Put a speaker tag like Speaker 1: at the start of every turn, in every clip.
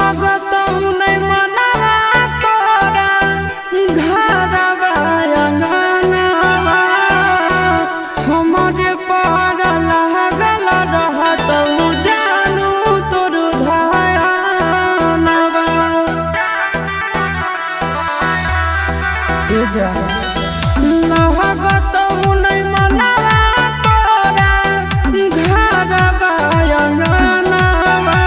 Speaker 1: लहगत नहीं मनवा तोरा घरवा अंगनवा हमारे पर लागल रहत जानू तोर धयानवा लहगत नहीं मनवा तोरा घरवा अंगनवा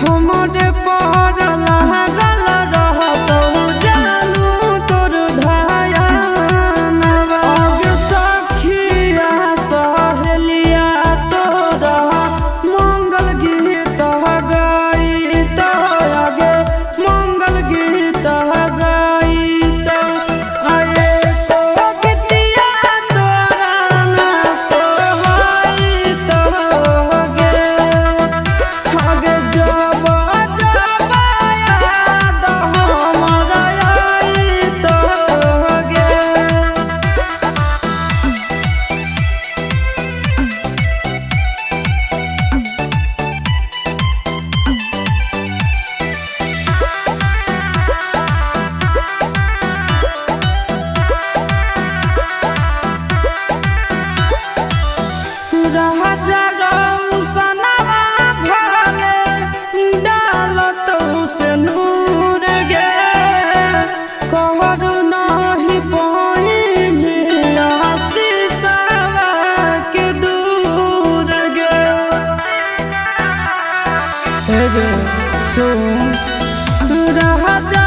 Speaker 1: हमारे पर लागल रहत जानू तोर धयानवा आगे सखिया सहेलिया तोरा मंगल गीत गईत आगे मंगल गीत गईत आए तो गीतिया तोरा ना सोहईत गे आगे जब जब याद हमरा आईत गे। राजा रौसनवा भले डालत से नूर गे कहर नहीं पाई आशीषवा के दूर गे सुन राजा